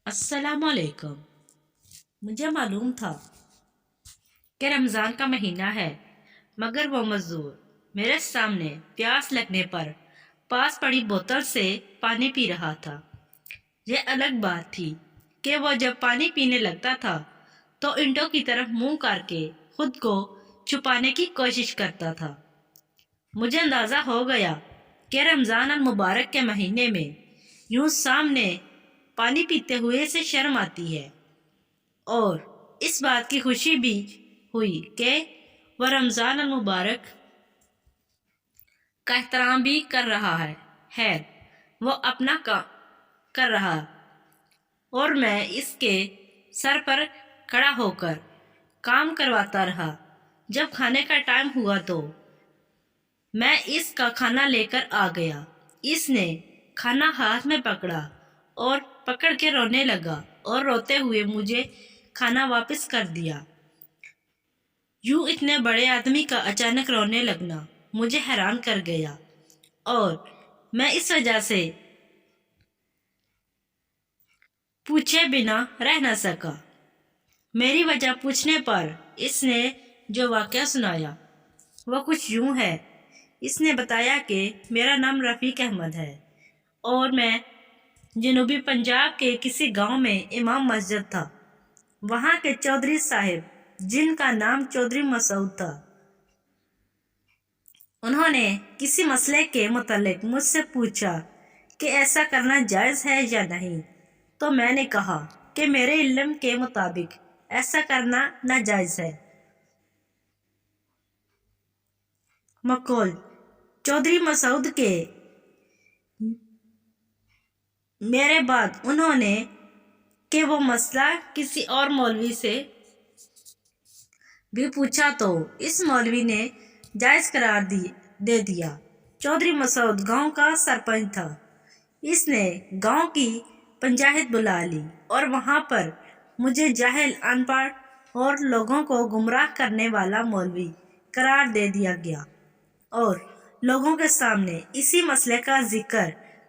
अस्सलाम वालेकुम। मुझे मालूम था कि रमज़ान का महीना है, मगर वो मजदूर मेरे सामने प्यास लगने पर पास पड़ी बोतल से पानी पी रहा था। यह अलग बात थी कि वो जब पानी पीने लगता था तो ईंटों की तरफ मुंह करके खुद को छुपाने की कोशिश करता था। मुझे अंदाज़ा हो गया कि रमज़ान अल मुबारक के महीने में यूं सामने पानी पीते हुए से शर्म आती है, और इस बात की खुशी भी हुई कि वह रमज़ान अल मुबारक का एहतराम भी कर रहा है। वो अपना काम कर रहा और मैं इसके सर पर खड़ा होकर काम करवाता रहा। जब खाने का टाइम हुआ तो मैं इसका खाना लेकर आ गया। इसने खाना हाथ में पकड़ा और पकड़ के रोने लगा और रोते हुए मुझे खाना वापस कर दिया। यूं इतने बड़े आदमी का अचानक रोने लगना मुझे हैरान कर गया, और मैं इस वजह से पूछे बिना रह न सका। मेरी वजह पूछने पर इसने जो वाकया सुनाया वह कुछ यूं है। इसने बताया कि मेरा नाम रफ़ीक अहमद है और मैं जनूबी पंजाब के किसी गांव में इमाम मस्जिद था। वहाँ के चौधरी साहिब, जिनका नाम चौधरी मसूद था, उन्होंने किसी मसले के मुतालिक मुझसे पूछा कि ऐसा करना जायज़ है या नहीं। तो मैंने कहा कि मेरे इल्म के मुताबिक ऐसा करना नाजायज़ है। मकौल चौधरी मसूद के मेरे बाद उन्होंने कि वो मसला किसी और मौलवी से भी पूछा तो इस मौलवी ने जायज़ करार दे दिया। चौधरी मसूद गांव का सरपंच था। इसने गांव की पंचायत बुला ली और वहां पर मुझे जाहिल, अनपढ़ और लोगों को गुमराह करने वाला मौलवी करार दे दिया गया, और लोगों के सामने इसी मसले का जिक्र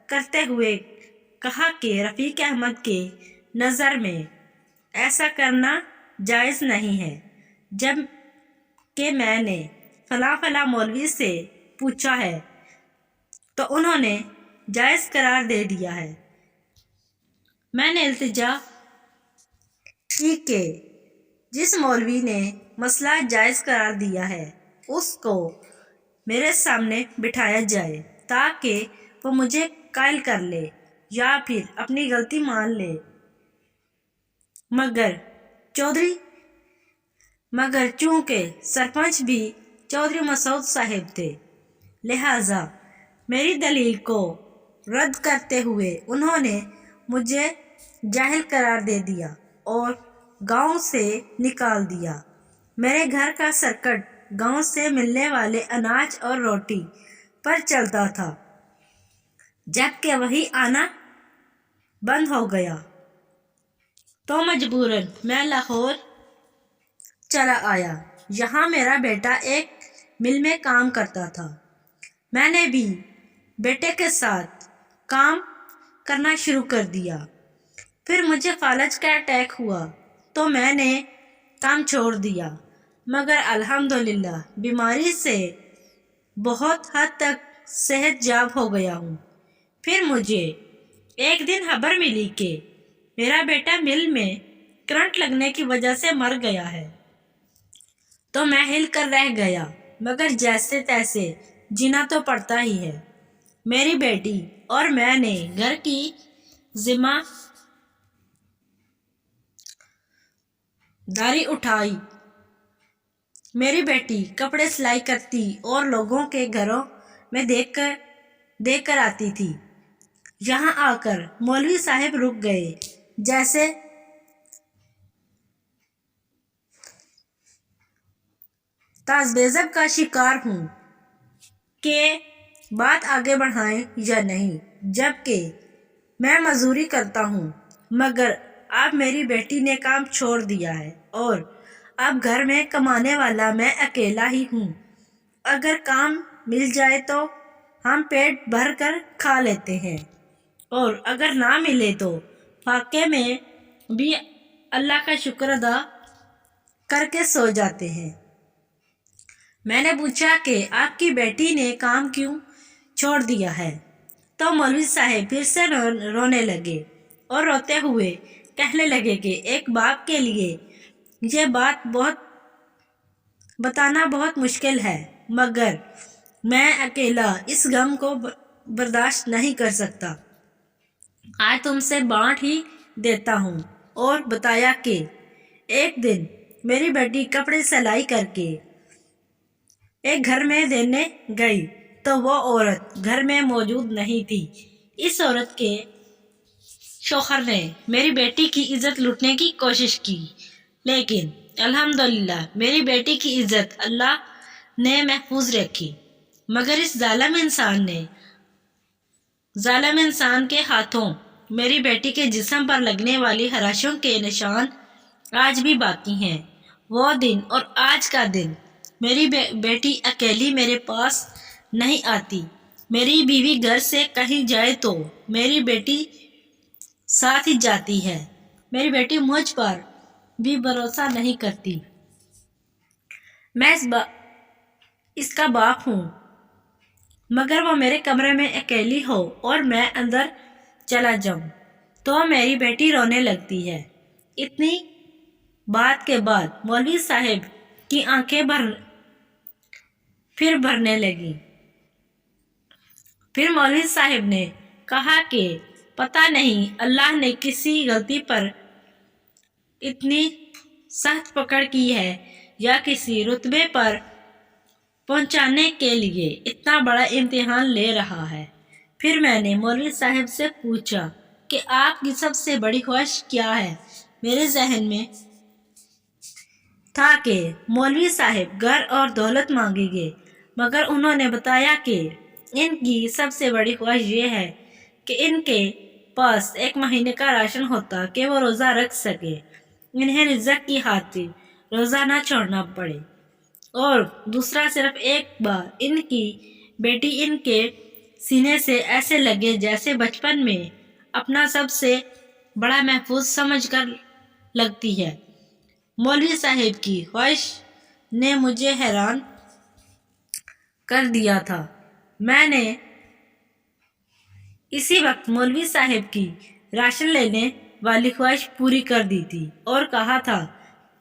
करते हुए कहा कि रफ़ीक अहमद के नज़र में ऐसा करना जायज़ नहीं है। जब कि मैंने फला फला मौलवी से पूछा है तो उन्होंने जायज़ करार दे दिया है। मैंने इल्तिजा की कि जिस मौलवी ने मसला जायज़ करार दिया है उसको मेरे सामने बिठाया जाए ताकि वो मुझे कायल कर ले या फिर अपनी गलती मान ले। मगर चूंकि सरपंच भी चौधरी मसूद साहिब थे, लिहाजा मेरी दलील को रद्द करते हुए उन्होंने मुझे जाहिल करार दे दिया और गांव से निकाल दिया। मेरे घर का सर्कट गांव से मिलने वाले अनाज और रोटी पर चलता था, जबकि वही आना बंद हो गया तो मजबूरन मैं लाहौर चला आया। यहाँ मेरा बेटा एक मिल में काम करता था। मैंने भी बेटे के साथ काम करना शुरू कर दिया। फिर मुझे फालज का अटैक हुआ तो मैंने काम छोड़ दिया, मगर अल्हम्दुलिल्लाह बीमारी से बहुत हद तक सेहतयाब हो गया हूँ। फिर मुझे एक दिन खबर मिली कि मेरा बेटा मिल में करंट लगने की वजह से मर गया है। तो मैं हिल कर रह गया, मगर जैसे तैसे जीना तो पड़ता ही है। मेरी बेटी और मैंने घर की जिम्मेदारी उठाई। मेरी बेटी कपड़े सिलाई करती और लोगों के घरों में देख कर आती थी। यहाँ आकर मौलवी साहब रुक गए। जैसे ताज़बेज़ब का शिकार हूँ कि बात आगे बढ़ाएं या नहीं, जबकि मैं मजदूरी करता हूँ। मगर अब मेरी बेटी ने काम छोड़ दिया है और अब घर में कमाने वाला मैं अकेला ही हूँ। अगर काम मिल जाए तो हम पेट भर कर खा लेते हैं, और अगर ना मिले तो फाके में भी अल्लाह का शुक्र अदा करके सो जाते हैं। मैंने पूछा कि आपकी बेटी ने काम क्यों छोड़ दिया है, तो मौलवी साहब फिर से रोने लगे और रोते हुए कहने लगे कि एक बाप के लिए ये बात बताना बहुत मुश्किल है, मगर मैं अकेला इस गम को बर्दाश्त नहीं कर सकता। आज तुमसे बांट ही देता हूँ। और बताया कि एक दिन मेरी बेटी कपड़े सिलाई करके एक घर में देने गई तो वो औरत घर में मौजूद नहीं थी। इस औरत के शौहर ने मेरी बेटी की इज्जत लूटने की कोशिश की, लेकिन अल्हम्दुलिल्लाह मेरी बेटी की इज्जत अल्लाह ने महफूज रखी। मगर इस जालिम इंसान के हाथों मेरी बेटी के जिस्म पर लगने वाली हराशों के निशान आज भी बाकी हैं। वो दिन और आज का दिन मेरी बेटी अकेली मेरे पास नहीं आती। मेरी बीवी घर से कहीं जाए तो मेरी बेटी साथ ही जाती है। मेरी बेटी मुझ पर भी भरोसा नहीं करती। मैं इसका बाप हूँ, मगर वो मेरे कमरे में अकेली हो और मैं अंदर चला जाऊं तो मेरी बेटी रोने लगती है। इतनी बात के बाद मौलवी साहब की आंखें फिर भरने लगी। फिर मौलवी साहब ने कहा कि पता नहीं अल्लाह ने किसी गलती पर इतनी सख्त पकड़ की है या किसी रुतबे पर पहुंचाने के लिए इतना बड़ा इम्तिहान ले रहा है। फिर मैंने मौलवी साहब से पूछा कि आपकी सबसे बड़ी ख्वाहिश क्या है। मेरे जहन में था कि मौलवी साहब घर और दौलत मांगेंगे, मगर उन्होंने बताया कि इनकी सबसे बड़ी ख्वाहिश ये है कि इनके पास एक महीने का राशन होता कि वो रोज़ा रख सके, इन्हें रिज़्क़ की खातिर रोज़ा ना छोड़ना पड़े। और दूसरा, सिर्फ एक बार इनकी बेटी इनके सीने से ऐसे लगे जैसे बचपन में अपना सबसे बड़ा महफूज समझ कर लगती है। मौलवी साहब की ख्वाहिश ने मुझे हैरान कर दिया था। मैंने इसी वक्त मौलवी साहब की राशन लेने वाली ख्वाहिश पूरी कर दी थी और कहा था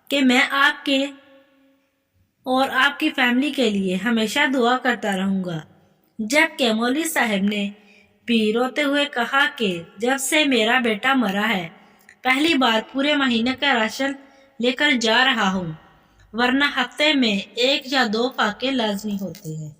कि मैं आपके और आपकी फैमिली के लिए हमेशा दुआ करता रहूँगा। जबकि मौलवी साहब ने भी रोते हुए कहा कि जब से मेरा बेटा मरा है पहली बार पूरे महीने का राशन लेकर जा रहा हूँ, वरना हफ्ते में 1 या 2 फाके लाजमी होते हैं।